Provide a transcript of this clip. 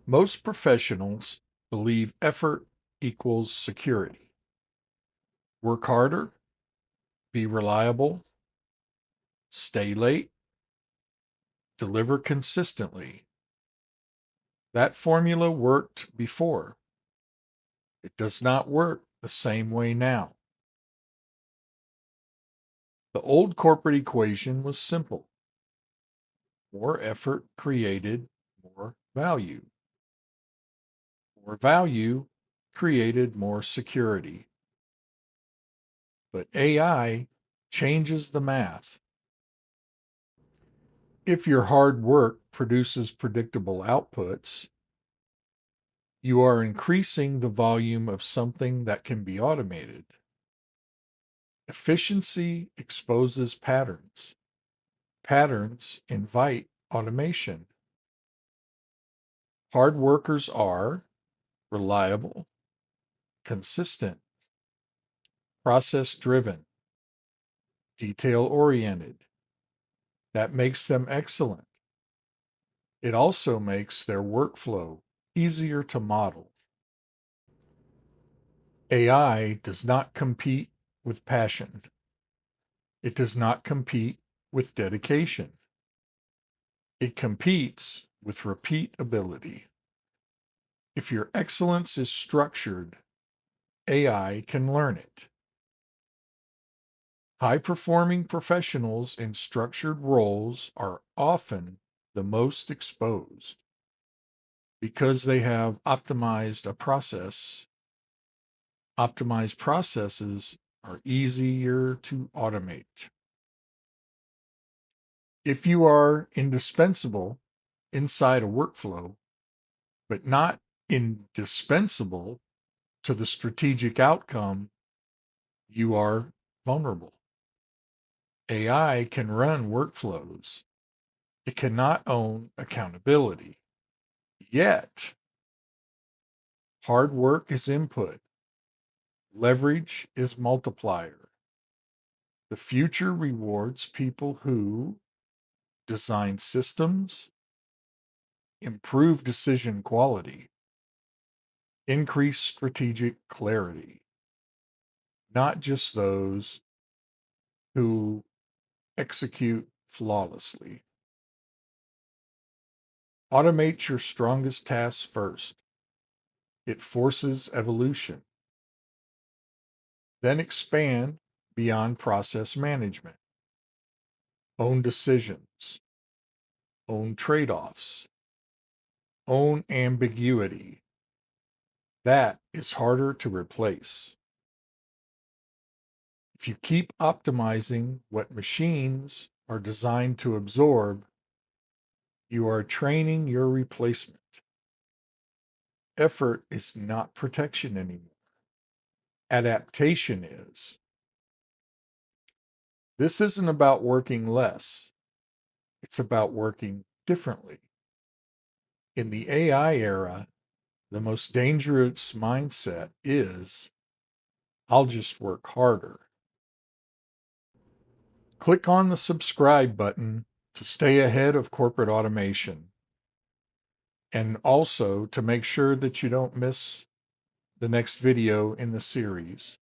Most professionals believe effort equals security. Work harder, be reliable, stay late, deliver consistently. That formula worked before. It does not work the same way now. The old corporate equation was simple. More effort created more value. More value created more security. But AI changes the math. If your hard work produces predictable outputs, you are increasing the volume of something that can be automated. Efficiency exposes patterns. Patterns invite automation. Hard workers are reliable, consistent, process driven, detail oriented. That makes them excellent. It also makes their workflow easier to model. AI does not compete with passion. It does not compete with dedication. It competes with repeatability. If your excellence is structured, AI can learn it. High performing professionals in structured roles are often the most exposed because they have optimized a process. Optimized processes are easier to automate. If you are indispensable inside a workflow, but not indispensable to the strategic outcome, you are vulnerable. AI can run workflows. It cannot own accountability. Yet, hard work is input, leverage is multiplier. The future rewards people who design systems, improve decision quality, increase strategic clarity, not just those who execute flawlessly. Automate your strongest tasks first. It forces evolution. Then expand beyond process management. Own decisions. Own trade offs. Own ambiguity. That is harder to replace. If you keep optimizing what machines are designed to absorb, you are training your replacement. Effort is not protection anymore. Adaptation is. This isn't about working less, it's about working differently. In the AI era, the most dangerous mindset is I'll just work harder. Click on the subscribe button to stay ahead of corporate automation and also to make sure that you don't miss the next video in the series.